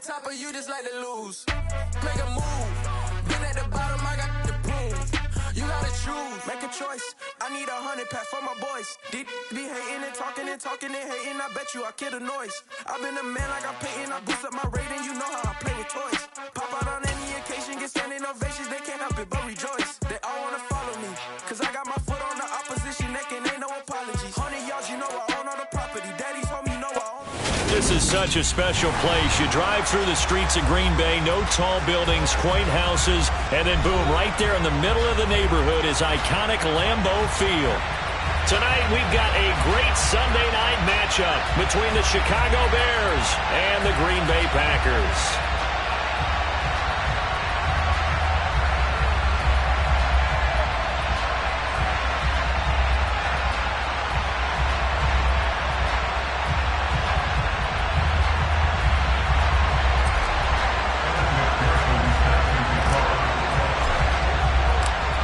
top or you just like to lose. Make a move. Been at the bottom, I got the prove. You gotta choose, make a choice. I need 100 pack for my boys. Deep be hating and talking and hating. I bet you I kill the noise. I've been a man like I'm Peyton. I boost up my rating. You know how I play with toys. Pop out on any occasion, get standing ovations. They can't help it but rejoice. They all wanna follow me, cause I got my foot on the opposition neck and ain't no apologies. 100 yards, you know I own all the property. Daddy's home, you know I own. This is such a special place. You drive through the streets of Green Bay, no tall buildings, quaint houses, and then boom, right there in the middle of the neighborhood is iconic Lambeau Field. Tonight we've got a great Sunday night matchup between the Chicago Bears and the Green Bay Packers.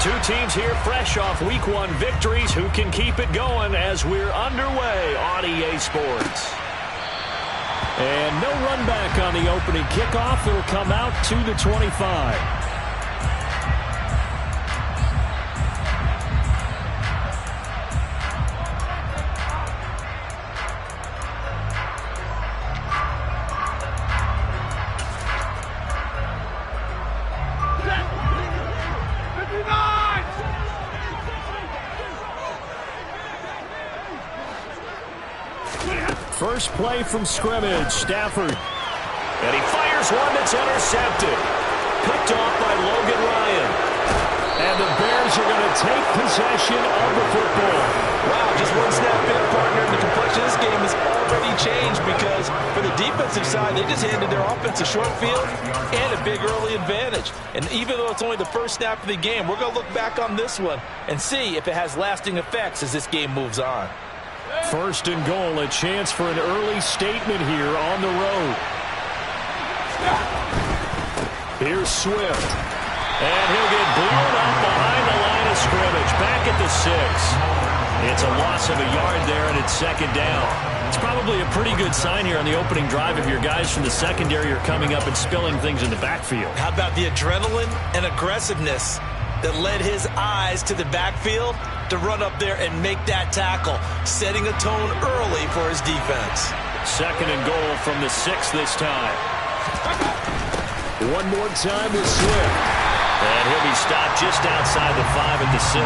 Two teams here fresh off Week 1 victories. Who can keep it going as we're underway on EA Sports? And no run back on the opening kickoff. It'll come out to the 25. First play from scrimmage, Stafford. And he fires one that's intercepted. Picked off by Logan Ryan. And the Bears are going to take possession of the football. Wow, just one snap in, partner. And the complexion of this game has already changed because for the defensive side, they just handed their offense a short field and a big early advantage. And even though it's only the first snap of the game, we're going to look back on this one and see if it has lasting effects as this game moves on. First and goal, a chance for an early statement here on the road. Here's Swift. And he'll get blown up behind the line of scrimmage. Back at the 6. It's a loss of a yard there, and it's second down. It's probably a pretty good sign here on the opening drive if your guys from the secondary are coming up and spilling things in the backfield. How about the adrenaline and aggressiveness that led his eyes to the backfield to run up there and make that tackle, setting a tone early for his defense. Second and goal from the 6 this time. One more time with Swift. And he'll be stopped just outside the 5 at the 6.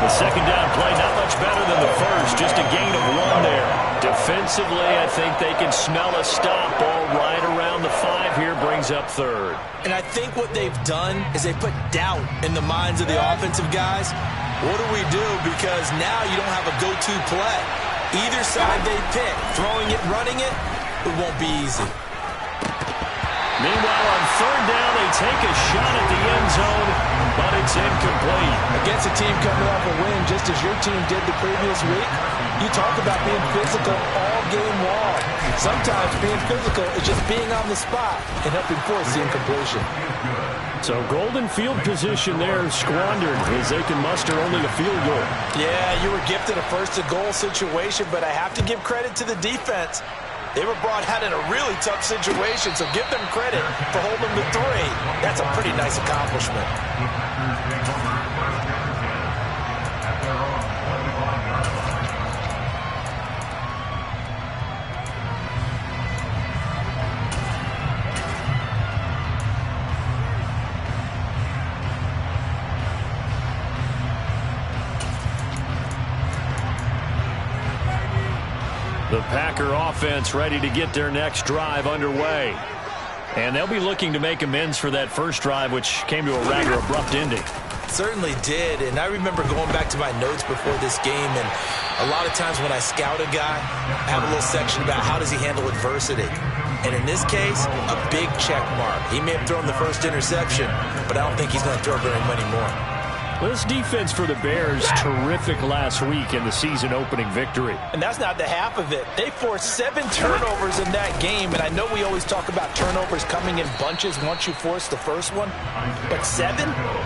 The second down play, not much better than the first, just a gain of 1 there. Defensively, I think they can smell a stop. Ball right around the 5 here, brings up third. And I think what they've done is they put doubt in the minds of the offensive guys. What do we do? Because now you don't have a go-to play. Either side they pick, throwing it, running it, it won't be easy. Meanwhile, on third down, they take a shot at the end zone, but it's incomplete. Against a team coming off a win, just as your team did the previous week, you talk about being physical all game long. Sometimes being physical is just being on the spot and helping force the incompletion. So golden field position there squandered as they can muster only a field goal. Yeah, you were gifted a first-and-goal situation, but I have to give credit to the defense. They were brought out in a really tough situation, so give them credit for holding them to 3. That's a pretty nice accomplishment. The Packer offense ready to get their next drive underway. And they'll be looking to make amends for that first drive, which came to a rather abrupt ending. Certainly did, and I remember going back to my notes before this game, and a lot of times when I scout a guy, I have a little section about how does he handle adversity. And in this case, a big check mark. He may have thrown the first interception, but I don't think he's going to throw very many more. Well, this defense for the Bears, terrific last week in the season-opening victory. And that's not the half of it. They forced 7 turnovers in that game, and I know we always talk about turnovers coming in bunches once you force the first one, but 7?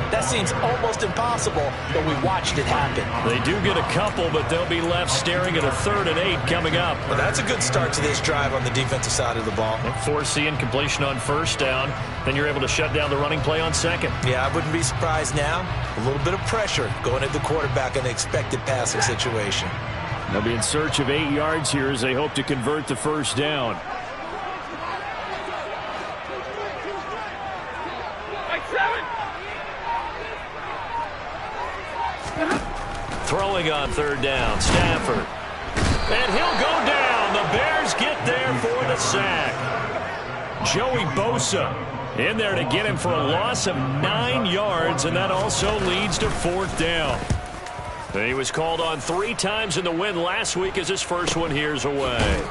That seems almost impossible, but we watched it happen. They do get a couple, but they'll be left staring at a 3rd and 8 coming up. Well, that's a good start to this drive on the defensive side of the ball. Force the incompletion on 1st down, then you're able to shut down the running play on 2nd. Yeah, I wouldn't be surprised now. A little bit of pressure going at the quarterback in the expected passing situation. They'll be in search of 8 yards here as they hope to convert the 1st down. Throwing on 3rd down, Stafford. And he'll go down. The Bears get there for the sack. Joey Bosa in there to get him for a loss of 9 yards, and that also leads to 4th down. He was called on 3 times in the win last week as his first one here's away.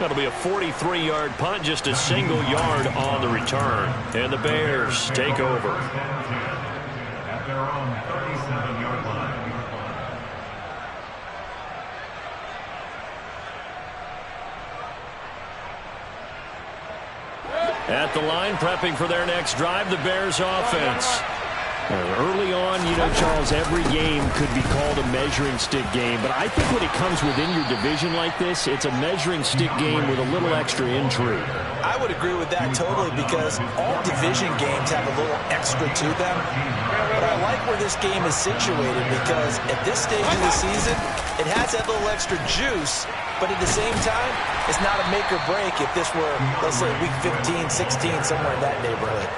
That'll be a 43-yard punt, just a single yard on the return. And the Bears take over. At their own 37-yard line. At the line, prepping for their next drive, the Bears offense. Early on, you know, Charles, every game could be called a measuring stick game. But I think when it comes within your division like this, it's a measuring stick game with a little extra intrigue. I would agree with that totally because all division games have a little extra to them. But I like where this game is situated because at this stage of the season, it has that little extra juice. But at the same time, it's not a make or break if this were, let's say, week 15, 16, somewhere in that neighborhood.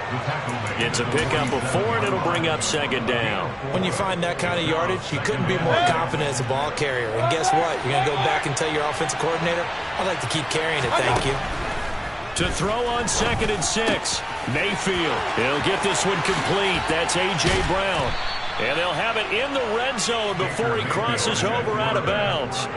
It's a pickup of 4, and it'll bring up 2nd down. When you find that kind of yardage, you couldn't be more confident as a ball carrier. And guess what? You're going to go back and tell your offensive coordinator, I'd like to keep carrying it, thank you. To throw on 2nd and 6, Mayfield. He'll get this one complete. That's A.J. Brown. And they'll have it in the red zone before he crosses over out of bounds.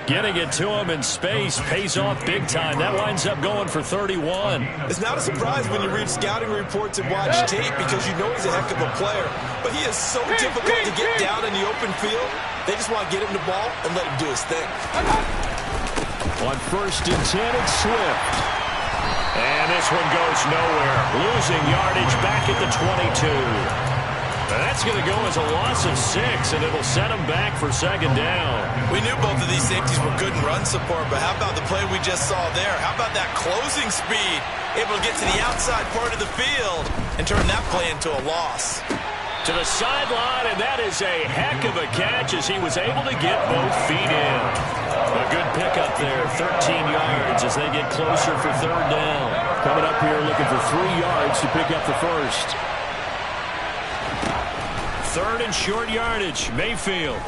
Getting it to him in space pays off big time. That winds up going for 31. It's not a surprise when you read scouting reports and watch tape because you know he's a heck of a player. But he is so difficult to get down in the open field. They just want to get him the ball and let him do his thing. On 1st and 10, it's Swift. And this one goes nowhere. Losing yardage back at the 22. That's going to go as a loss of 6, and it'll set them back for 2nd down. We knew both of these safeties were good in run support, but how about the play we just saw there? How about that closing speed? Able to get to the outside part of the field and turn that play into a loss. To the sideline, and that is a heck of a catch as he was able to get both feet in. A good pickup there, 13 yards as they get closer for 3rd down. Coming up here looking for 3 yards to pick up the 1st. 3rd and short yardage, Mayfield.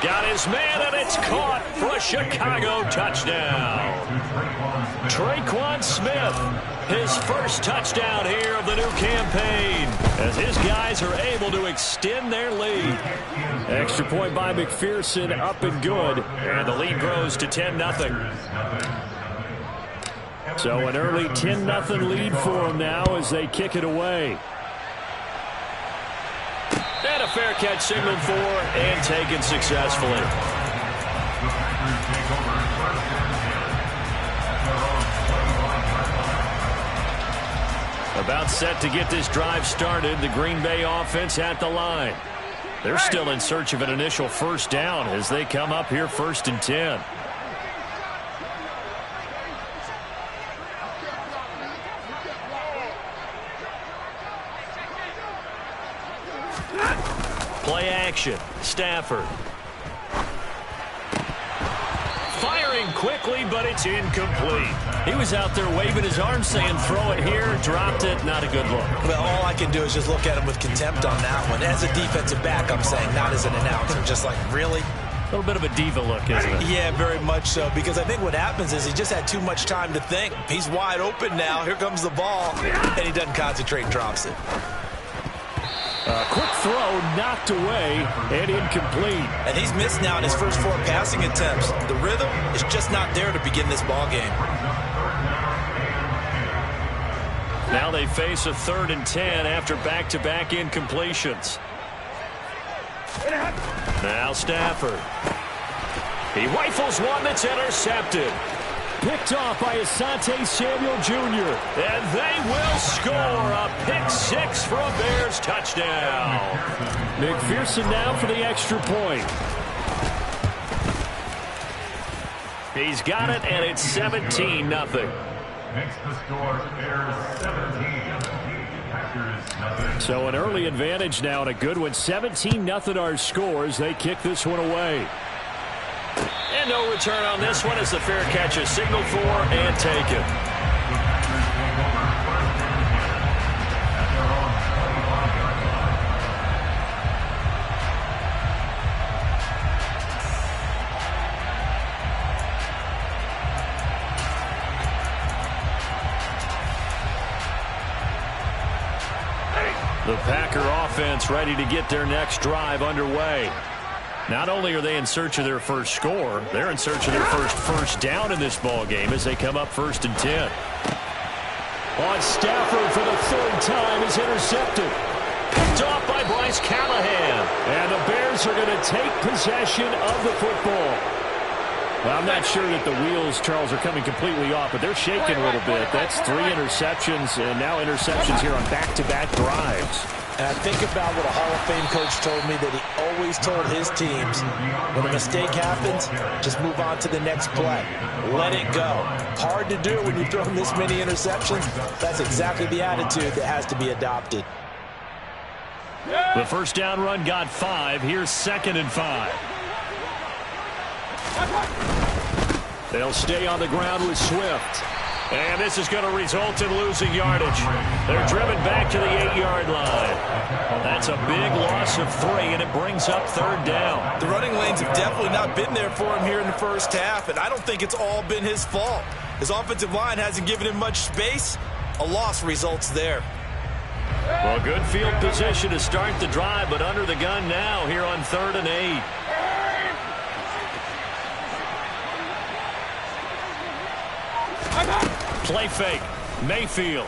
Got his man, and it's caught for a Chicago touchdown. Traquan Smith, his first touchdown here of the new campaign, as his guys are able to extend their lead. Extra point by McPherson, up and good, and the lead grows to 10-0. So an early 10-0 lead for them now as they kick it away. And a fair catch signaled for and taken successfully. About set to get this drive started, the Green Bay offense at the line. They're still in search of an initial 1st down as they come up here 1st and 10. Play action. Stafford. Firing quickly, but it's incomplete. He was out there waving his arms saying, throw it here, dropped it. Not a good look. Well, all I can do is just look at him with contempt on that one. As a defensive back, I'm saying, not as an announcer. Just like, really? A little bit of a diva look, isn't it? Yeah, very much so, because I think what happens is he just had too much time to think. He's wide open now. Here comes the ball, and he doesn't concentrate and drops it. A quick throw knocked away and incomplete. And he's missed now in his first 4 passing attempts. The rhythm is just not there to begin this ball game. Now they face a 3rd and 10 after back-to-back incompletions. Now Stafford. He rifles one that's intercepted. Picked off by Asante Samuel Jr. And they will score a pick 6 for a Bears touchdown. McPherson now for the extra point. He's got it, and it's 17-0. Makes the score Bears 17. Packers 0. So an early advantage now and a good one. 17-0 our scores. They kick this one away. And no return on this one as the fair catch is signaled for and taken. The Packer offense ready to get their next drive underway. Not only are they in search of their first score, they're in search of their first down in this ball game as they come up 1st and 10. On Stafford for the 3rd time is intercepted. Picked off by Bryce Callahan. And the Bears are going to take possession of the football. Well, I'm not sure that the wheels, Charles, are coming completely off, but they're shaking a little bit. That's 3 interceptions and now interceptions here on back-to-back drives. And I think about what a Hall of Fame coach told me, that he always told his teams, when a mistake happens, just move on to the next play. Let it go. Hard to do when you've thrown this many interceptions. That's exactly the attitude that has to be adopted. The first down run got 5. Here's 2nd and 5. They'll stay on the ground with Swift. And this is going to result in losing yardage. They're driven back to the 8-yard line. That's a big loss of 3, and it brings up 3rd down. The running lanes have definitely not been there for him here in the first half, and I don't think it's all been his fault. His offensive line hasn't given him much space. A loss results there. Well, good field position to start the drive, but under the gun now here on 3rd and 8. Play fake. Mayfield.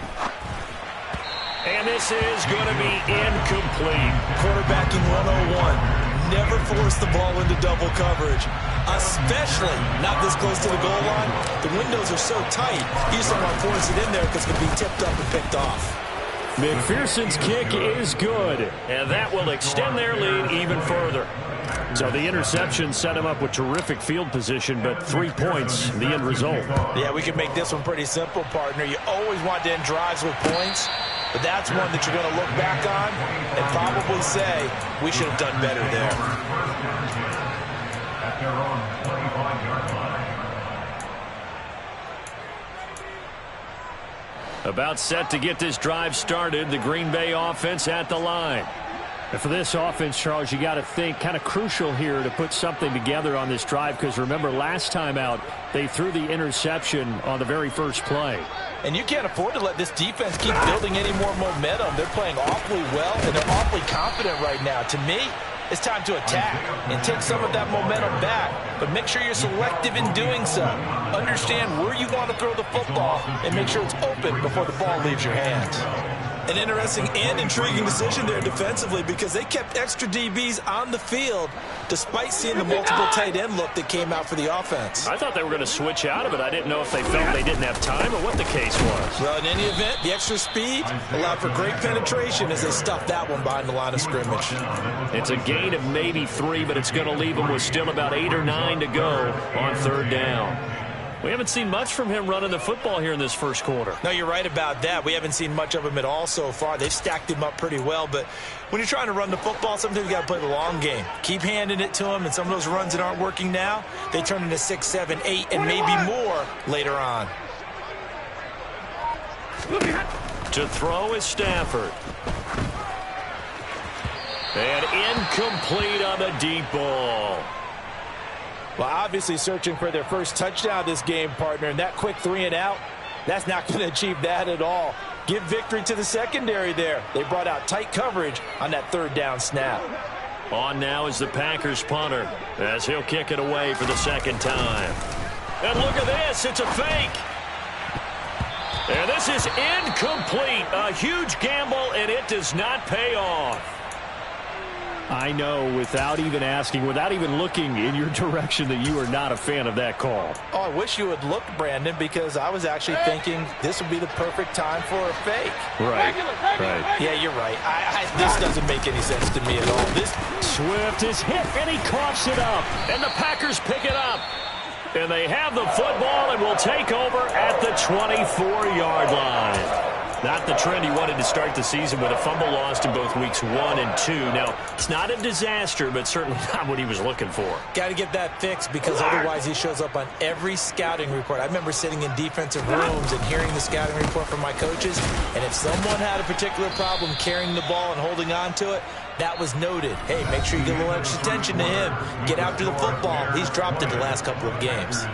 And this is going to be incomplete. Quarterbacking 101. Never force the ball into double coverage, especially not this close to the goal line. The windows are so tight, you just don't want to force it in there because it can be tipped up and picked off. McPherson's kick is good, and that will extend their lead even further. So the interception set him up with terrific field position, but 3 points, the end result. Yeah, we can make this one pretty simple, partner. You always want to end drives with points, but that's one that you're going to look back on and probably say, we should have done better there. At their own 25-yard line. About set to get this drive started, the Green Bay offense at the line. And for this offense, Charles, you got to think kind of crucial here to put something together on this drive, because remember last time out they threw the interception on the very first play. And you can't afford to let this defense keep building any more momentum. They're playing awfully well, and they're awfully confident right now. To me, it's time to attack and take some of that momentum back, but make sure you're selective in doing so. Understand where you want to throw the football and make sure it's open before the ball leaves your hands. An interesting and intriguing decision there defensively, because they kept extra DBs on the field despite seeing the multiple tight end look that came out for the offense. I thought they were going to switch out of it. I didn't know if they felt they didn't have time or what the case was. Well, in any event, the extra speed allowed for great penetration as they stuffed that one behind the line of scrimmage. It's a gain of maybe 3, but it's going to leave them with still about 8 or 9 to go on 3rd down. We haven't seen much from him running the football here in this first quarter. No, you're right about that. We haven't seen much of him at all so far. They've stacked him up pretty well, but when you're trying to run the football, sometimes you got to play the long game. Keep handing it to him, and some of those runs that aren't working now, they turn into 6, 7, 8, and maybe more later on. To throw is Stafford. And incomplete on the deep ball. Well, obviously searching for their first touchdown this game, partner, and that quick 3 and out, that's not going to achieve that at all. Give victory to the secondary there. They brought out tight coverage on that 3rd down snap. On now is the Packers punter as he'll kick it away for the 2nd time. And look at this, it's a fake. And this is incomplete. A huge gamble, and it does not pay off. I know, without even asking, without even looking in your direction, that you are not a fan of that call. Oh, I wish you had looked, Brandon, because I was actually thinking this would be the perfect time for a fake. Right. Yeah, you're right. This doesn't make any sense to me at all. Swift is hit, and he coughs it up. And the Packers pick it up. And they have the football and will take over at the 24-yard line. Not the trend he wanted to start the season with a fumble lost in both weeks 1 and 2. Now, it's not a disaster, but certainly not what he was looking for. Got to get that fixed because otherwise he shows up on every scouting report. I remember sitting in defensive rooms and hearing the scouting report from my coaches, and if someone had a particular problem carrying the ball and holding on to it, that was noted. Hey, make sure you give a little extra attention to him. Get after the football. He's dropped it the last couple of games.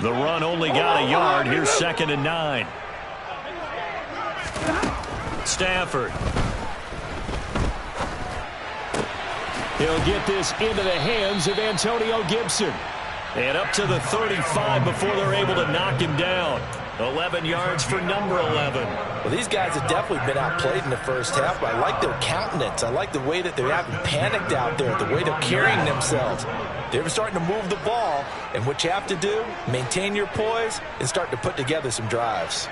The run only got a yard. Here's 2nd and 9. Stafford. He'll get this into the hands of Antonio Gibson. And up to the 35 before they're able to knock him down. 11 yards for number 11. Well, these guys have definitely been outplayed in the first half, but I like their countenance. I like the way that they haven't panicked out there, the way they're carrying themselves. They're starting to move the ball, and what you have to do, maintain your poise and start to put together some drives.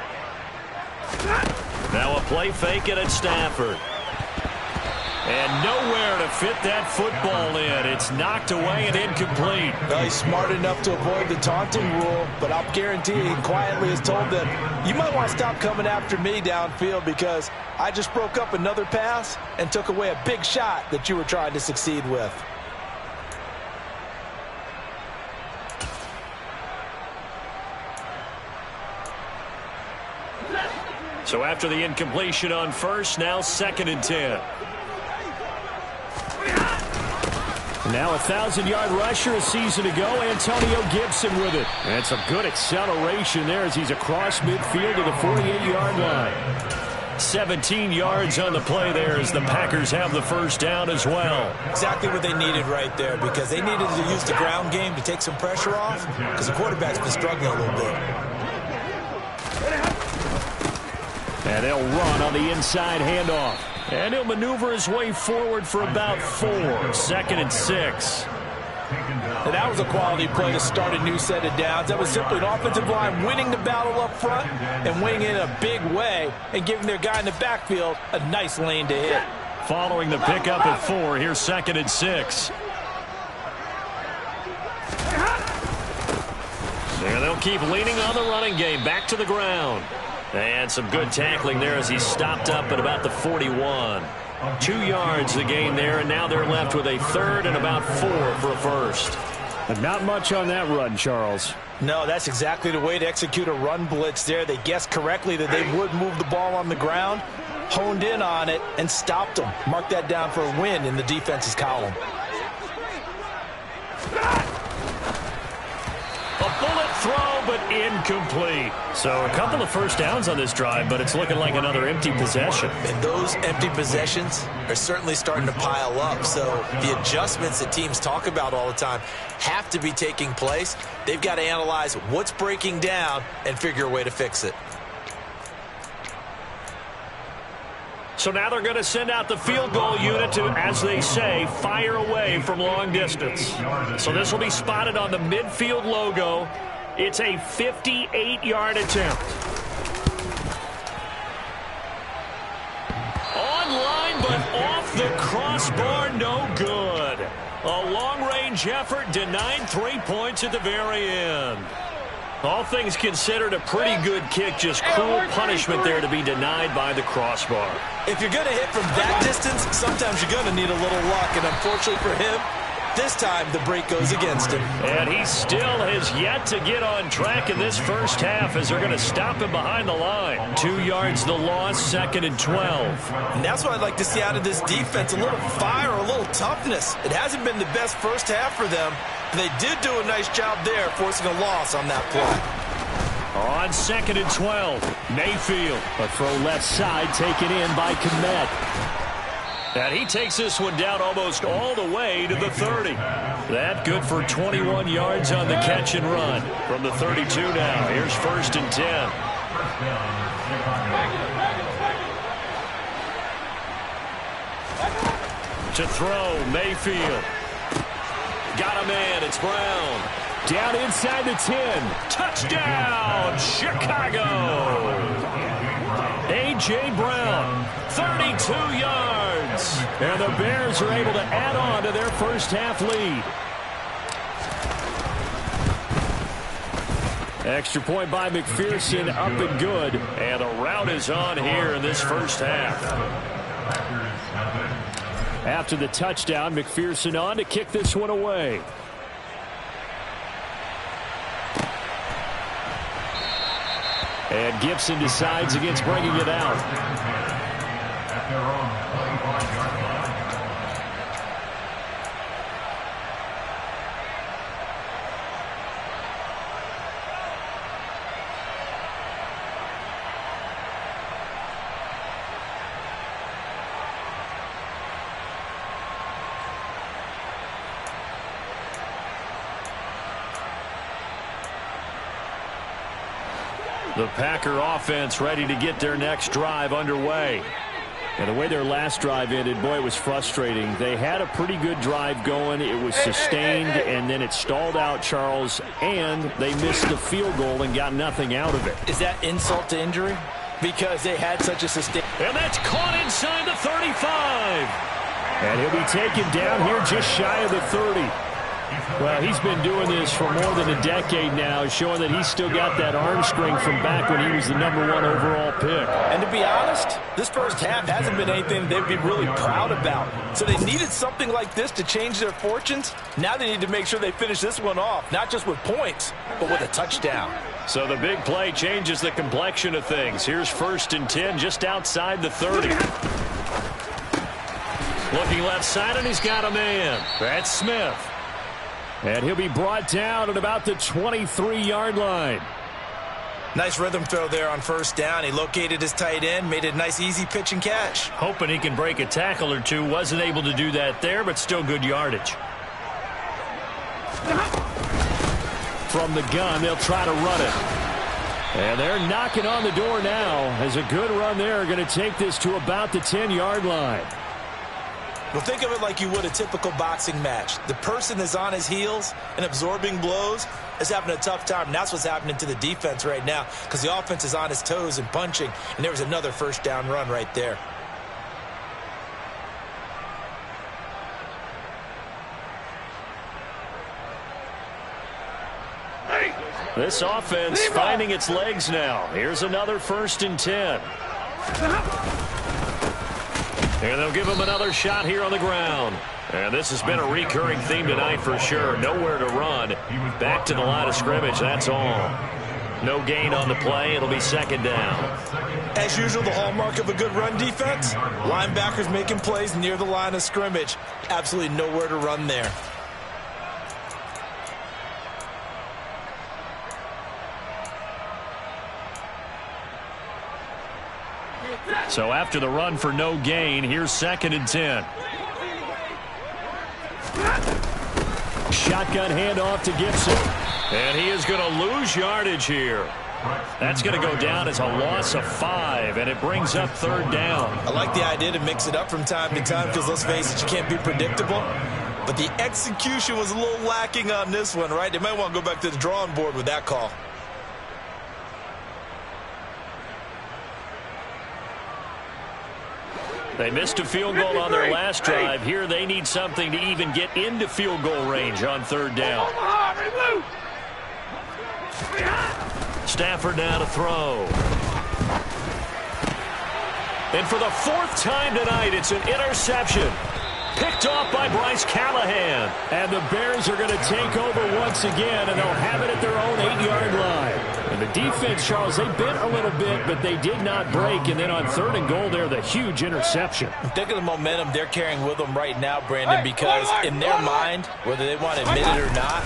Now a play fake it at Stafford. And nowhere to fit that football in. It's knocked away and incomplete. Well, he's smart enough to avoid the taunting rule, but I'll guarantee he quietly has told them, you might want to stop coming after me downfield because I just broke up another pass and took away a big shot that you were trying to succeed with. So after the incompletion on first, now 2nd and 10. Now a 1,000-yard rusher a season ago, Antonio Gibson with it. And some good acceleration there as he's across midfield to the 48-yard line. 17 yards on the play there as the Packers have the first down as well. Exactly what they needed right there because they needed to use the ground game to take some pressure off because the quarterback's been struggling a little bit. And they'll run on the inside handoff. And he'll maneuver his way forward for about 4. 2nd and 6. And that was a quality play to start a new set of downs. That was simply an offensive line winning the battle up front and winning in a big way and giving their guy in the backfield a nice lane to hit. Following the pickup at 4, here's 2nd and 6. And they'll keep leaning on the running game. Back to the ground. And some good tackling there as he stopped up at about the 41. 2 yards the gain there, and now they're left with a 3rd and about 4 for a first. And not much on that run, Charles. No, that's exactly the way to execute a run blitz there. They guessed correctly that they would move the ball on the ground, honed in on it, and stopped them. Mark that down for a win in the defense's column. A bullet throw, but incomplete. So a couple of first downs on this drive, but it's looking like another empty possession. And those empty possessions are certainly starting to pile up. So the adjustments that teams talk about all the time have to be taking place. They've got to analyze what's breaking down and figure a way to fix it. So now they're going to send out the field goal unit to, as they say, fire away from long distance. So this will be spotted on the midfield logo. It's a 58-yard attempt. Online, but off the crossbar, no good. A long-range effort denied 3 points at the very end. All things considered, a pretty good kick, just cruel punishment there to be denied by the crossbar. If you're going to hit from that distance, sometimes you're going to need a little luck, and unfortunately for him, This time, the break goes against him. And he still has yet to get on track in this first half as they're going to stop him behind the line. 2 yards the loss, 2nd and 12. And that's what I'd like to see out of this defense, a little fire, a little toughness. It hasn't been the best first half for them. They did do a nice job there, forcing a loss on that play. On 2nd and 12, Mayfield. A throw left side taken in by Kmet. And he takes this one down almost all the way to the 30. That good for 21 yards on the catch and run. From the 32 now, here's 1st and 10. To throw, Mayfield. Got a man, it's Brown. Down inside the 10. Touchdown, Chicago. A.J. Brown, 32 yards. And the Bears are able to add on to their first half lead. Extra point by McPherson, up and good. And the rout is on here in this first half. After the touchdown, McPherson on to kick this one away. And Gibson decides against bringing it out. At their own 25-yard line. The Packer offense ready to get their next drive underway. And the way their last drive ended, boy, it was frustrating. They had a pretty good drive going. It was sustained, and then it stalled out, Charles, and they missed the field goal and got nothing out of it. Is that insult to injury? Because they had such a sustained... And that's caught inside the 35. And he'll be taken down here just shy of the 30. Well, he's been doing this for more than a decade now, showing that he's still got that arm strength from back when he was the #1 overall pick. And to be honest, this first half hasn't been anything they'd be really proud about. So they needed something like this to change their fortunes. Now they need to make sure they finish this one off, not just with points, but with a touchdown. So the big play changes the complexion of things. Here's 1st and 10 just outside the 30. Looking left side, and he's got a man. That's Smith. And he'll be brought down at about the 23-yard line. Nice rhythm throw there on 1st down. He located his tight end, made it a nice easy pitch and catch. Hoping he can break a tackle or two. Wasn't able to do that there, but still good yardage. From the gun, they'll try to run it. And they're knocking on the door now as a good run there. Going to take this to about the 10-yard line. Well, think of it like you would a typical boxing match. The person is on his heels and absorbing blows is having a tough time. And that's what's happening to the defense right now because the offense is on his toes and punching. And there was another 1st down run right there. This offense finding its legs now. Here's another 1st and 10. And they'll give him another shot here on the ground. And this has been a recurring theme tonight for sure. Nowhere to run. Back to the line of scrimmage, that's all. No gain on the play. It'll be 2nd down. As usual, the hallmark of a good run defense, linebackers making plays near the line of scrimmage. Absolutely nowhere to run there. So after the run for no gain, here's 2nd and 10. Shotgun handoff to Gibson. And he is going to lose yardage here. That's going to go down as a loss of 5, and it brings up 3rd down. I like the idea to mix it up from time to time because, let's face it, you can't be predictable. But the execution was a little lacking on this one, right? They might want to go back to the drawing board with that call. They missed a field goal on their last drive. Here they need something to even get into field goal range on 3rd down. Stafford now to throw. And for the 4th time tonight, it's an interception. Picked off by Bryce Callahan. And the Bears are going to take over once again, and they'll have it at their own 8-yard line. And the defense, Charles, they bit a little bit, but they did not break. And then on 3rd and goal there, the huge interception. Think of the momentum they're carrying with them right now, Brandon, because in their mind, whether they want to admit it or not,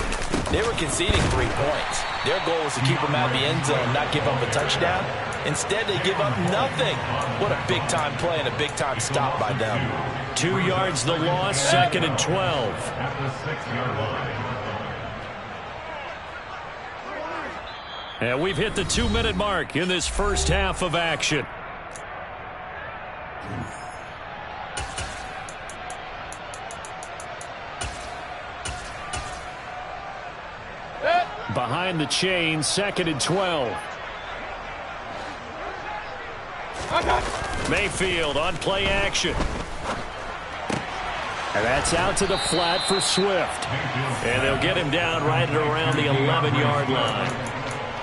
they were conceding 3 points. Their goal was to keep them out of the end zone, not give up a touchdown. Instead, they give up nothing. What a big-time play and a big-time stop by them. 2 yards the loss, 2nd and 12. At the 6-yard line. And we've hit the 2-minute mark in this first half of action. Behind the chain, 2nd and 12. Mayfield on play action. And that's out to the flat for Swift. And they'll get him down right at around the 11-yard line.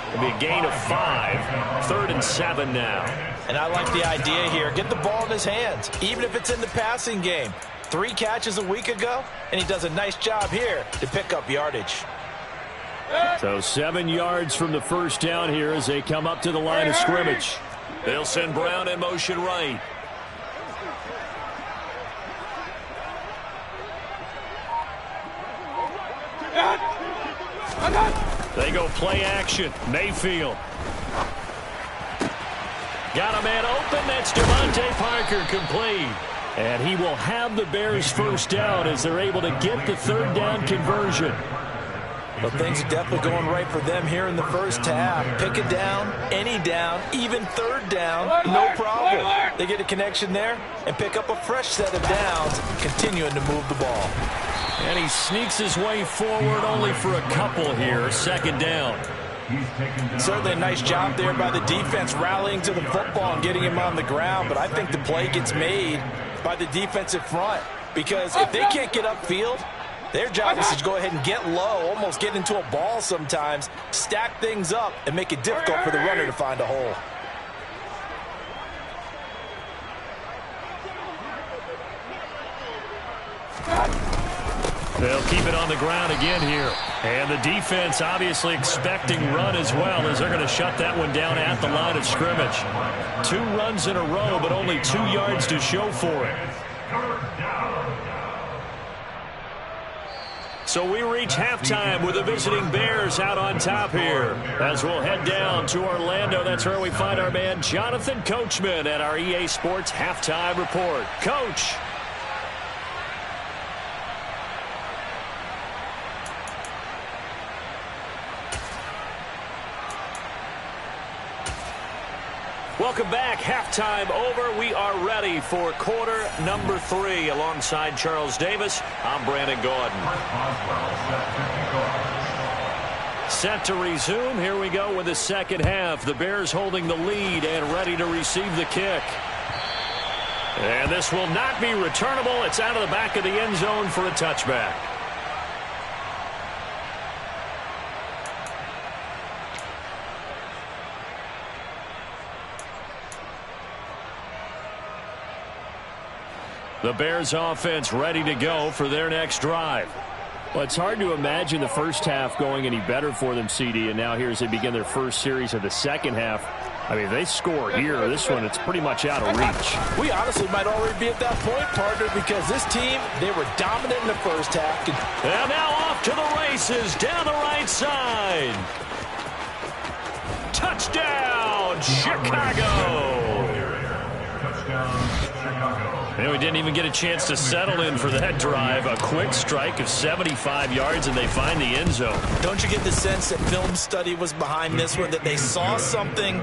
It'll be a gain of 5. 3rd and 7 now. And I like the idea here. Get the ball in his hands, even if it's in the passing game. 3 catches a week ago, and he does a nice job here to pick up yardage. So 7 yards from the first down here as they come up to the line of scrimmage. They'll send Brown in motion right. They go play action. Mayfield. Got a man open. That's Devontae Parker complete. And he will have the Bears first down as they're able to get the 3rd down conversion. Well, things are definitely going right for them here in the first half. Pick it down, any down, even 3rd down, no problem. They get a connection there and pick up a fresh set of downs, continuing to move the ball. And he sneaks his way forward only for a couple here. 2nd down. Certainly a nice job there by the defense rallying to the football and getting him on the ground, but I think the play gets made by the defensive front because if they can't get upfield, their job is to go ahead and get low, almost get into a ball sometimes, stack things up, and make it difficult for the runner to find a hole. They'll keep it on the ground again here. And the defense obviously expecting run as well as they're going to shut that one down at the line of scrimmage. 2 runs in a row, but only 2 yards to show for it. So we reach halftime with the visiting Bears out on top here. As we'll head down to Orlando, that's where we find our man Jonathan Coachman at our EA Sports Halftime Report. Coach. Welcome back. Halftime over. We are ready for quarter number 3. Alongside Charles Davis, I'm Brandon Gaudin. Set to resume. Here we go with the second half. The Bears holding the lead and ready to receive the kick. And this will not be returnable. It's out of the back of the end zone for a touchback. The Bears offense ready to go for their next drive. Well, it's hard to imagine the first half going any better for them, CD, and now here as they begin their first series of the second half. I mean, they score here. This one, it's pretty much out of reach. We honestly might already be at that point, partner, because this team, they were dominant in the first half. And now off to the races down the right side. Touchdown, Chicago. And we didn't even get a chance to settle in for that drive. A quick strike of 75 yards, and they find the end zone. Don't you get the sense that film study was behind this one, that they saw something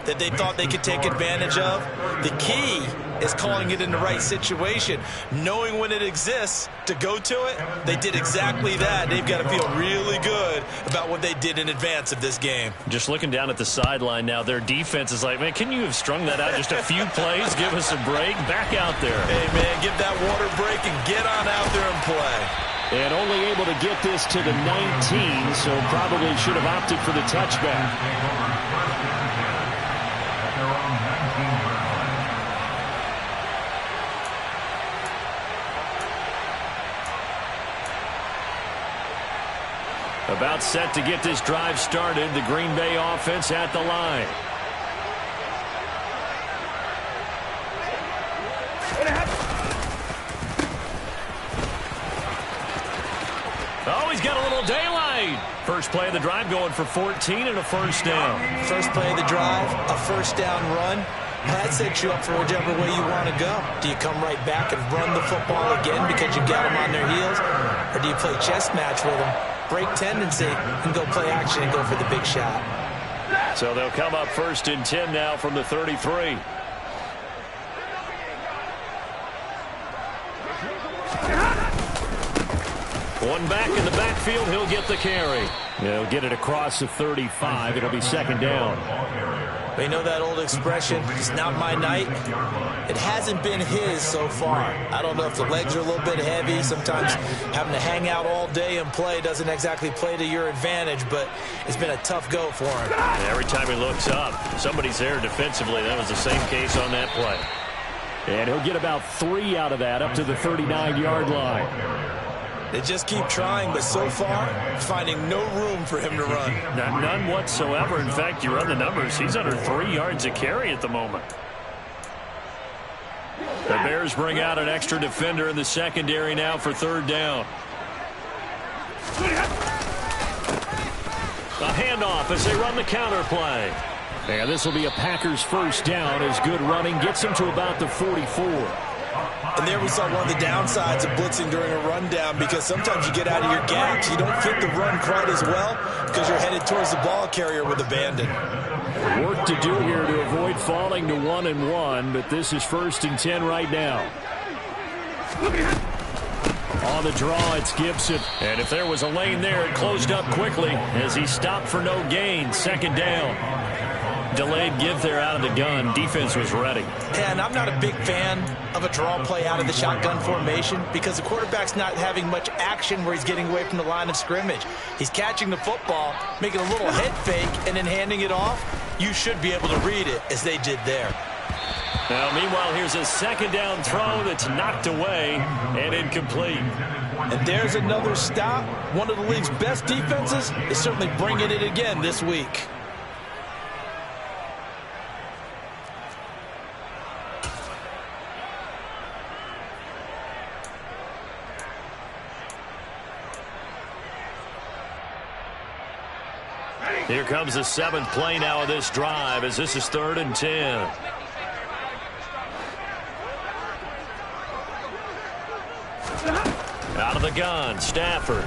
that they thought they could take advantage of? The key is calling it in the right situation, knowing when it exists to go to it. They did exactly that. They've got to feel really good about what they did in advance of this game. Just looking down at the sideline now, their defense is like, man, can you have strung that out just a few plays? Give us a break. Back out there. Hey, man, give that water break and get on out there and play. And only able to get this to the 19, so probably should have opted for the touchback. About set to get this drive started. The Green Bay offense at the line. Oh, he's got a little daylight. First play of the drive going for 14 and a first down. First play of the drive, a first down run. That sets you up for whichever way you want to go. Do you come right back and run the football again because you got them on their heels? Or do you play chess match with them, break tendency, and go play action and go for the big shot? So they'll come up first and 10 now from the 33. One back in the backfield, he'll get the carry. He'll get it across the 35. It'll be second down. We know that old expression, it's not my night. It hasn't been his so far. I don't know if the legs are a little bit heavy. Sometimes having to hang out all day and play doesn't exactly play to your advantage, but it's been a tough go for him. Every time he looks up, somebody's there defensively. That was the same case on that play. And he'll get about 3 out of that up to the 39-yard line. They just keep trying, but so far, finding no room for him to run. None whatsoever. In fact, you run the numbers. He's under 3 yards a carry at the moment. The Bears bring out an extra defender in the secondary now for third down. A handoff as they run the counter play. And this will be a Packers first down as good running gets them to about the 44. And there we saw one of the downsides of blitzing during a rundown, because sometimes you get out of your gaps. You don't fit the run quite as well because you're headed towards the ball carrier with abandon. Work to do here to avoid falling to 1-1, but this is first and 10 right now. On the draw, it's Gibson. And if there was a lane there, it closed up quickly as he stopped for no gain. Second down. Delayed give there out of the gun. Defense was ready. And I'm not a big fan of a draw play out of the shotgun formation because the quarterback's not having much action where he's getting away from the line of scrimmage. He's catching the football, making a little head fake, and then handing it off. You should be able to read it as they did there. Now, meanwhile, here's a second down throw that's knocked away and incomplete. And there's another stop. One of the league's best defenses is certainly bringing it again this week. Here comes the 7th play now of this drive as this is 3rd and 10. Out of the gun, Stafford.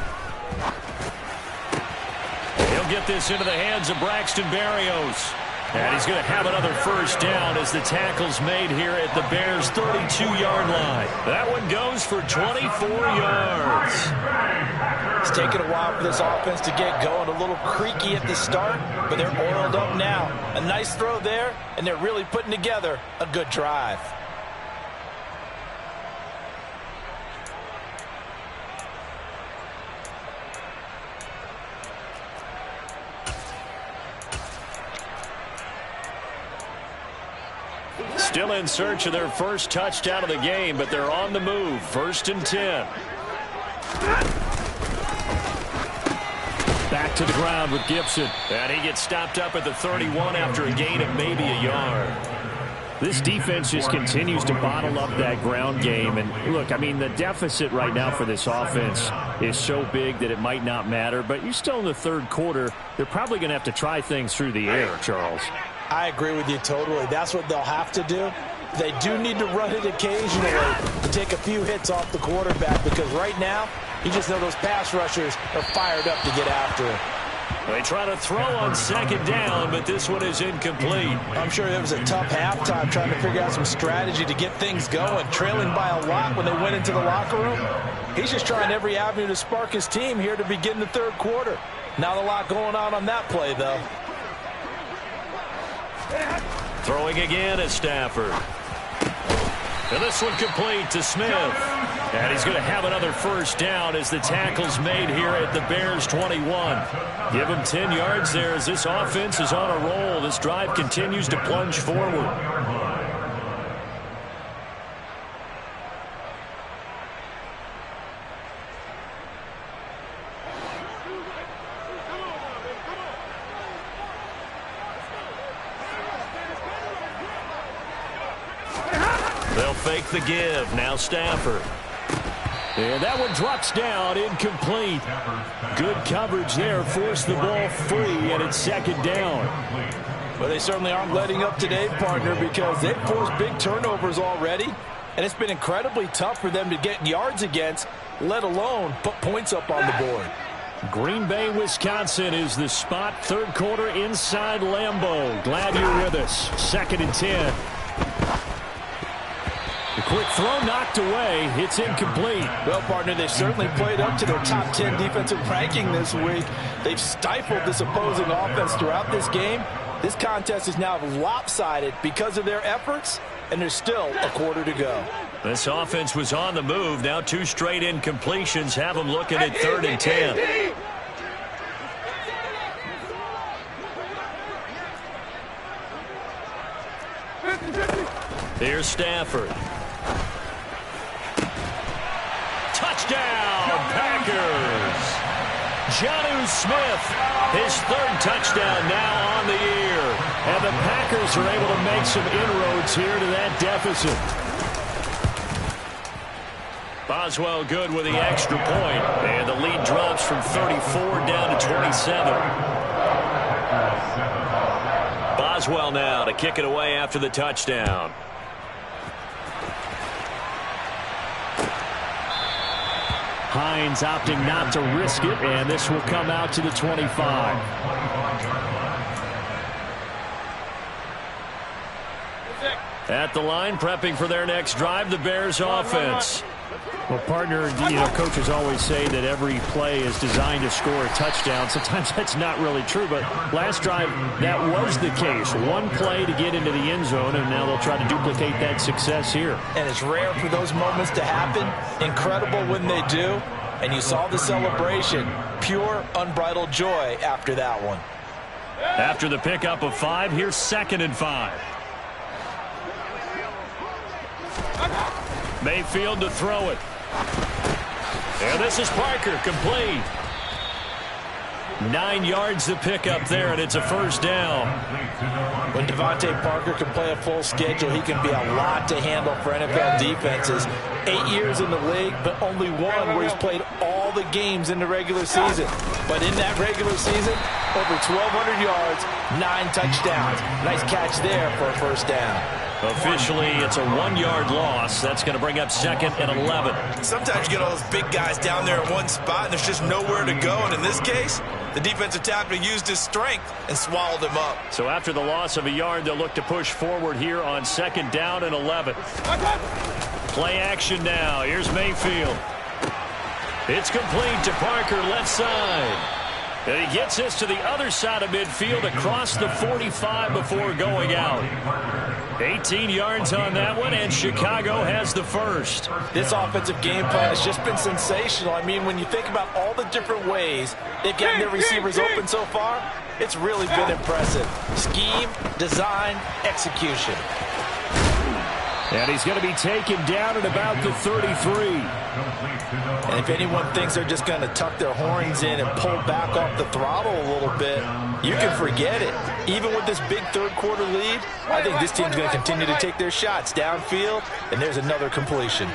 He'll get this into the hands of Braxton Berrios. And he's going to have another first down as the tackle's made here at the Bears' 32-yard line. That one goes for 24 yards. It's taken a while for this offense to get going. A little creaky at the start, but they're oiled up now. A nice throw there, and they're really putting together a good drive. Still in search of their first touchdown of the game, but they're on the move. 1st and 10. Back to the ground with Gibson. And he gets stopped up at the 31 after a gain of maybe a yard. This defense just continues to bottle up that ground game. And look, I mean, the deficit right now for this offense is so big that it might not matter. But you're still in the 3rd quarter. They're probably going to have to try things through the air, Charles. I agree with you totally. That's what they'll have to do. They do need to run it occasionally to take a few hits off the quarterback, because right now, you just know those pass rushers are fired up to get after him. They try to throw on 2nd down, but this one is incomplete. I'm sure it was a tough halftime trying to figure out some strategy to get things going, trailing by a lot when they went into the locker room. He's just trying every avenue to spark his team here to begin the 3rd quarter. Not a lot going on that play, though. Throwing again at Stafford. And this one complete to Smith. And he's going to have another first down as the tackle's made here at the Bears' 21. Give him 10 yards there as this offense is on a roll. This drive continues to plunge forward. fake the give. Now Stafford. And that one drops down, incomplete. Good coverage there, forced the ball free, and it's second down. Well, they certainly aren't letting up today, partner, because they've forced big turnovers already, and it's been incredibly tough for them to get yards against, let alone put points up on the board. Green Bay, Wisconsin is the spot. Third quarter inside Lambeau. Glad you're with us. 2nd and 10. The quick throw knocked away. It's incomplete. Well, partner, they've certainly played up to their top 10 defensive ranking this week. They've stifled this opposing offense throughout this game. This contest is now lopsided because of their efforts, and there's still a quarter to go. This offense was on the move. Now 2 straight incompletions have them looking at 3rd and 10. Here's Stafford. Touchdown, Packers. Jonnu Smith, his 3rd touchdown now on the year. And the Packers are able to make some inroads here to that deficit. Boswell good with the extra point. And the lead drops from 34 down to 27. Boswell now to kick it away after the touchdown. Hines opting not to risk it, and this will come out to the 25. At the line, prepping for their next drive, the Bears offense. Well, partner, coaches always say that every play is designed to score a touchdown. Sometimes that's not really true, but last drive, that was the case. One play to get into the end zone, and now they'll try to duplicate that success here. And it's rare for those moments to happen. Incredible when they do. And you saw the celebration. Pure, unbridled joy after that one. After the pickup of 5, here's 2nd and 5. Mayfield to throw it. And this is Parker, complete. 9 yards to pick up there, and it's a 1st down. When Devontae Parker can play a full schedule, he can be a lot to handle for NFL defenses. 8 years in the league, but only one where he's played all the games in the regular season. But in that regular season, over 1,200 yards, 9 touchdowns. Nice catch there for a 1st down. Officially, it's a 1-yard loss. That's going to bring up 2nd and 11. Sometimes you get all those big guys down there in one spot, and there's just nowhere to go. And in this case, the defensive tackle used his strength and swallowed him up. So after the loss of a yard, they'll look to push forward here on 2nd down and 11. Play action now. Here's Mayfield. It's complete to Parker, left side. And he gets this to the other side of midfield across the 45 before going out. 18 yards on that one, and Chicago has the 1st. This offensive game plan has just been sensational. I mean, when you think about all the different ways they've gotten their receivers open so far, it's really been impressive. Scheme, design, execution. And he's going to be taken down at about the 33. And if anyone thinks they're just going to tuck their horns in and pull back off the throttle a little bit, you can forget it. Even with this big 3rd quarter lead, I think this team's going to continue to take their shots downfield, and there's another completion.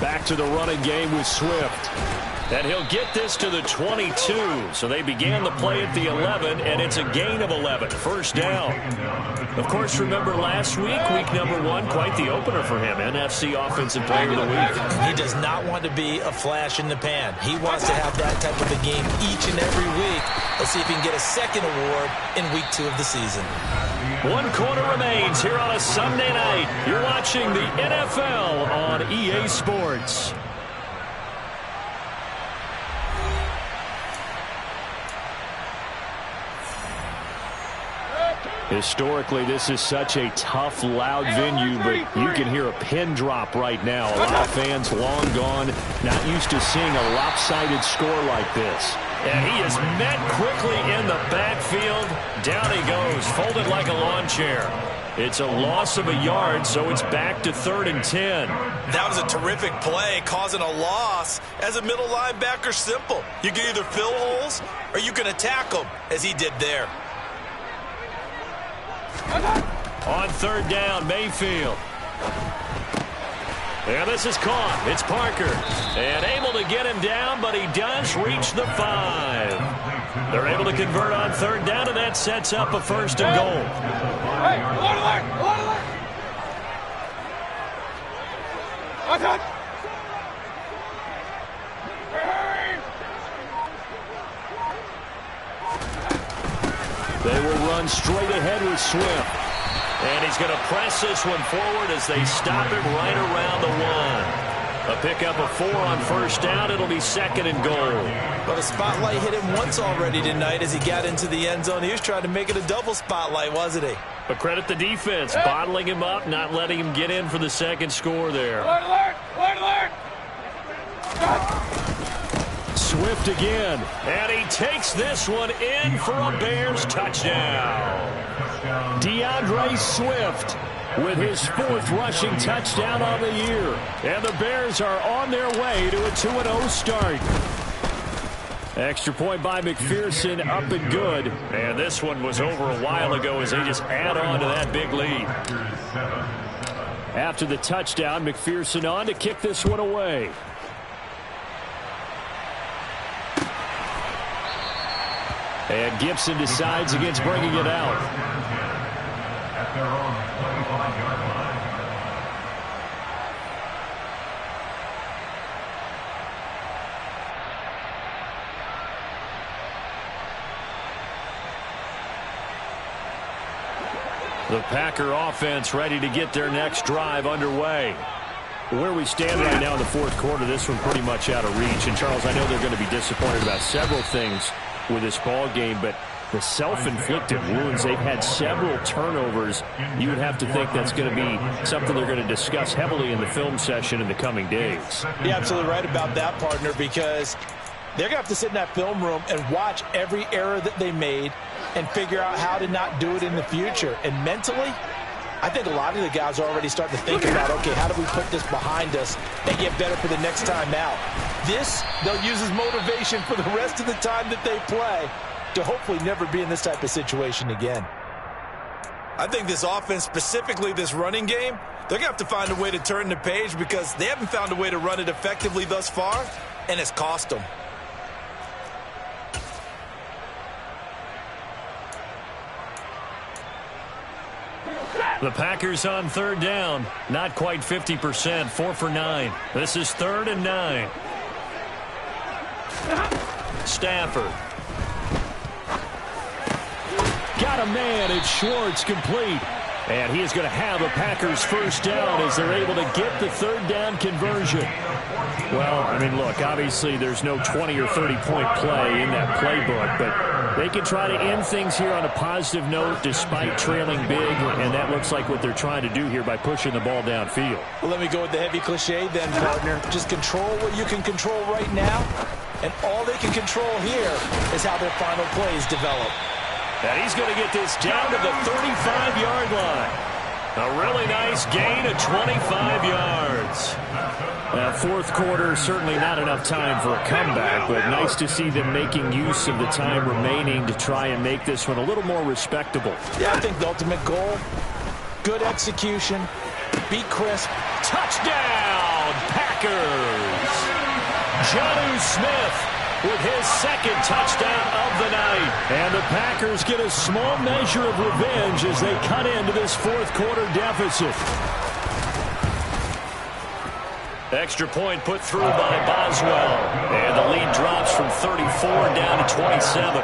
Back to the running game with Swift. And he'll get this to the 22. So they began the play at the 11, and it's a gain of 11. 1st down. Of course, remember last week, week number 1, quite the opener for him. NFC Offensive Player of the Week. He does not want to be a flash in the pan. He wants to have that type of a game each and every week. Let's see if he can get a 2nd award in week 2 of the season. 1 quarter remains here on a Sunday night. You're watching the NFL on EA Sports. Historically, this is such a tough, loud venue, but you can hear a pin drop right now. A lot of fans long gone, not used to seeing a lopsided score like this. And he is met quickly in the backfield. Down he goes, folded like a lawn chair. It's a loss of a yard, so it's back to 3rd and 10. That was a terrific play, causing a loss. As a middle linebacker, simple. You can either fill holes or you can attack them, as he did there. On third down, Mayfield. And this is caught. It's Parker. And able to get him down, but he does reach the 5. They're able to convert on third down, and that sets up a 1st and goal. Hey, alert! They will run straight ahead with Swift. And he's going to press this one forward as they stop him right around the 1. A pickup of 4 on first down. It'll be 2nd and goal. But a spotlight hit him once already tonight as he got into the end zone. He was trying to make it a double spotlight, wasn't he? But credit the defense, bottling him up, not letting him get in for the 2nd score there. Alert! Swift again, and he takes this one in for a Bears touchdown. DeAndre Swift with his 4th rushing touchdown on the year. And the Bears are on their way to a 2-0 start. Extra point by McPherson, up and good. And this one was over a while ago as they just add on to that big lead. After the touchdown, McPherson on to kick this one away. And Gibson decides against bringing it out. At their own 25-yard line. The Packer offense ready to get their next drive underway. Where we stand right now in the 4th quarter, this one pretty much out of reach. And, Charles, I know they're going to be disappointed about several things with this ball game, but the self-inflicted wounds, they've had several turnovers. You would have to think that's going to be something they're going to discuss heavily in the film session in the coming days. You're absolutely right about that, partner, because they're going to have to sit in that film room and watch every error that they made and figure out how to not do it in the future. And mentally, I think a lot of the guys are already starting to think about, okay, how do we put this behind us and get better for the next time out? This, they'll use as motivation for the rest of the time that they play to hopefully never be in this type of situation again. I think this offense, specifically this running game, they're going to have to find a way to turn the page because they haven't found a way to run it effectively thus far, and it's cost them. The Packers on third down. Not quite 50%. 4 for 9. This is 3rd and 9. Stafford. Got a man. It's Schwartz, complete. And he is going to have a Packers first down as they're able to get the 3rd down conversion. Well, I mean, look, obviously there's no 20 or 30-point play in that playbook, but they can try to end things here on a positive note despite trailing big, and that looks like what they're trying to do here by pushing the ball downfield. Well, let me go with the heavy cliche then, partner. Just control what you can control right now, and all they can control here is how their final plays develop. And he's going to get this down to the 35-yard line. A really nice gain of 25 yards. 4th quarter, certainly not enough time for a comeback, but nice to see them making use of the time remaining to try and make this one a little more respectable. Yeah, I think the ultimate goal, good execution, be crisp. Touchdown, Packers! Jonnu Smith with his 2nd touchdown of the night. And the Packers get a small measure of revenge as they cut into this 4th quarter deficit. Extra point put through by Boswell. And the lead drops from 34 down to 27.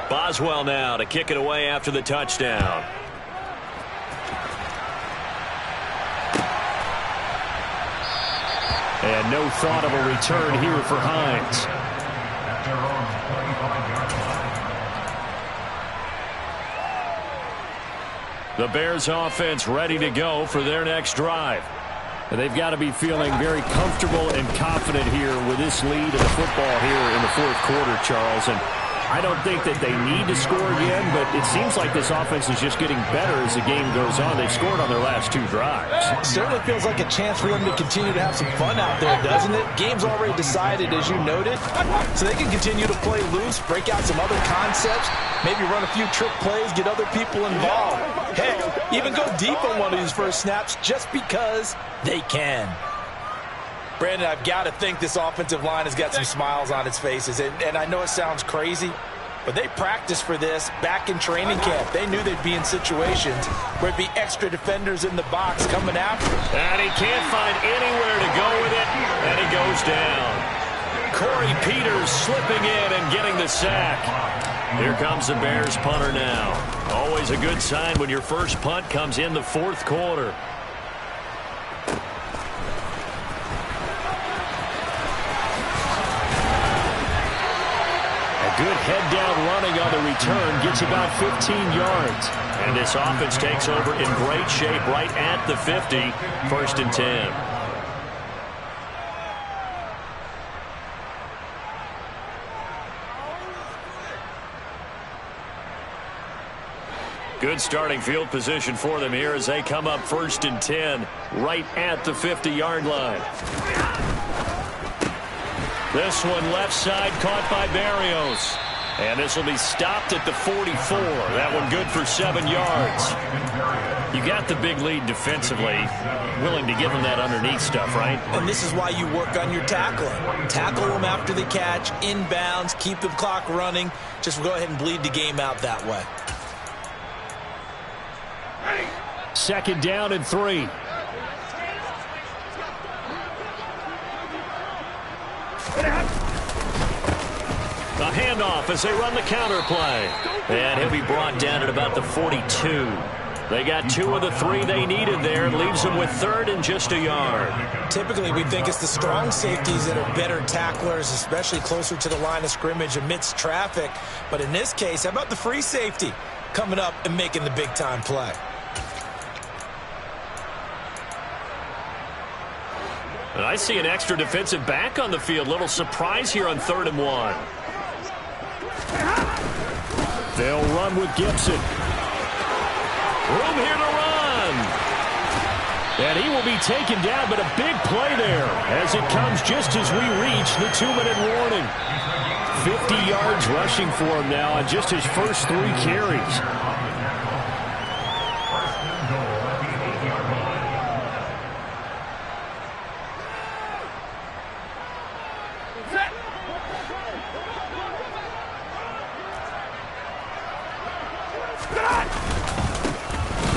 Boswell now to kick it away after the touchdown. And no thought of a return here for Hines. At their own 25-yard line. The Bears offense ready to go for their next drive. And they've got to be feeling very comfortable and confident here with this lead in the football here in the 4th quarter, Charles. And I don't think that they need to score again, but it seems like this offense is just getting better as the game goes on. They've scored on their last 2 drives. It certainly feels like a chance for them to continue to have some fun out there, doesn't it? Game's already decided, as you noted, so they can continue to play loose, break out some other concepts, maybe run a few trick plays, get other people involved. Heck, even go deep on one of these first snaps just because they can. Brandon, I've got to think this offensive line has got some smiles on its faces. And I know it sounds crazy, but they practiced for this back in training camp. They knew they'd be in situations where it'd be extra defenders in the box coming after him. And he can't find anywhere to go with it, and he goes down. Corey Peters slipping in and getting the sack. Here comes the Bears punter now. Always a good sign when your first punt comes in the 4th quarter. Good head-down running on the return, gets about 15 yards. And this offense takes over in great shape right at the 50, 1st and 10. Good starting field position for them here as they come up 1st and 10, right at the 50-yard line. This one left side caught by Berrios. And this will be stopped at the 44. That one good for 7 yards. You got the big lead defensively. Willing to give them that underneath stuff, right? And this is why you work on your tackling. Tackle them after the catch, inbounds, keep the clock running. Just go ahead and bleed the game out that way. 2nd down and 3. The handoff as they run the counter play. And he'll be brought down at about the 42. They got 2 of the 3 they needed there. And leaves them with 3rd and just a yard. Typically, we think it's the strong safeties that are better tacklers, especially closer to the line of scrimmage amidst traffic. But in this case, how about the free safety coming up and making the big-time play? And I see an extra defensive back on the field. Little surprise here on 3rd and 1. They'll run with Gibson. Room here to run. And he will be taken down, but a big play there as it comes just as we reach the 2-minute warning. 50 yards rushing for him now on just his first 3 carries.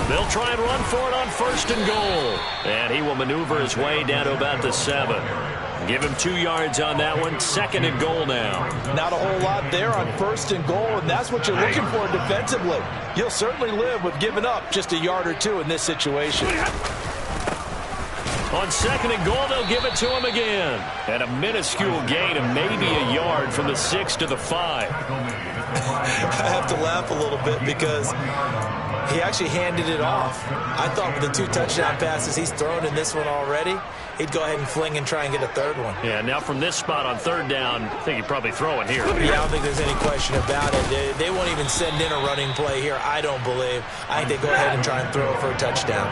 They'll try and run for it on 1st and goal. And he will maneuver his way down to about the 7. Give him 2 yards on that one. 2nd and goal now. Not a whole lot there on 1st and goal, and that's what you're looking for defensively. You'll certainly live with giving up just a yard or 2 in this situation. On 2nd and goal, they'll give it to him again. And a minuscule gain of maybe a yard from the 6 to the 5. I have to laugh a little bit because he actually handed it off. I thought with the 2 touchdown passes he's thrown in this one already, he'd go ahead and fling and try and get a 3rd one. Yeah, now from this spot on 3rd down, I think he'd probably throw it here. Yeah, I don't think there's any question about it. They won't even send in a running play here, I don't believe. I think they go ahead and try and throw it for a touchdown.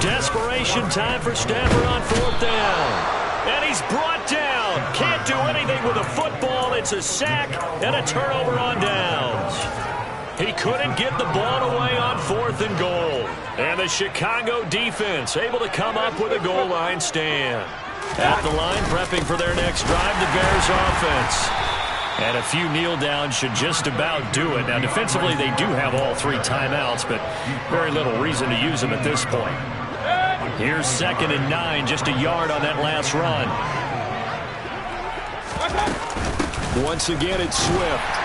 Desperation time for Stafford on 4th down. And he's brought down. Can't do anything with a football. It's a sack and a turnover on downs. He couldn't get the ball away on 4th and goal. And the Chicago defense able to come up with a goal line stand. At the line, prepping for their next drive, the Bears offense. And a few kneel downs should just about do it. Now, defensively, they do have all 3 timeouts, but very little reason to use them at this point. Here's 2nd and 9, just a yard on that last run. Once again, it's Swift.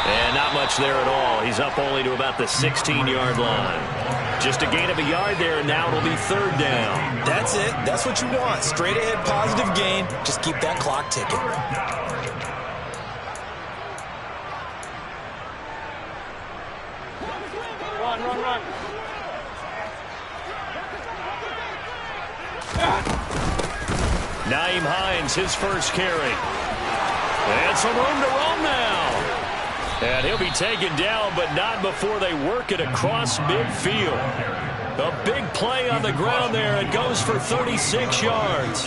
And not much there at all. He's up only to about the 16-yard line. Just a gain of a yard there, and now it'll be 3rd down. That's it. That's what you want. Straight ahead, positive gain. Just keep that clock ticking. Nyheim Hines, his first carry. And some room to roam now. And he'll be taken down, but not before they work it across midfield. A big play on the ground there. It goes for 36 yards.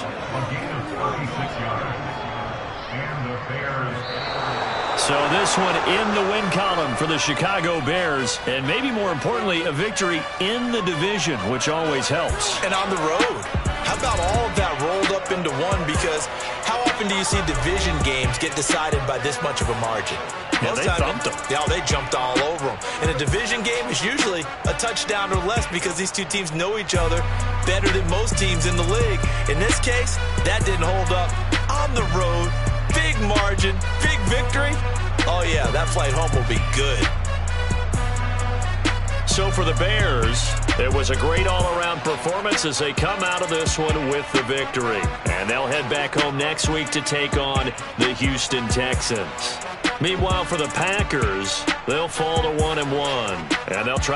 So this one in the win column for the Chicago Bears. And maybe more importantly, a victory in the division, which always helps. And on the road. How about all of that rolled up into one? Because how often do you see division games get decided by this much of a margin? Yeah, they thumped them. Yeah, they jumped all over them. And a division game is usually a touchdown or less because these two teams know each other better than most teams in the league. In this case, that didn't hold up. On the road, big margin, big victory. Oh, yeah, that flight home will be good. So for the Bears, it was a great all-around performance as they come out of this one with the victory. And they'll head back home next week to take on the Houston Texans. Meanwhile, for the Packers, they'll fall to 1-1, and they'll try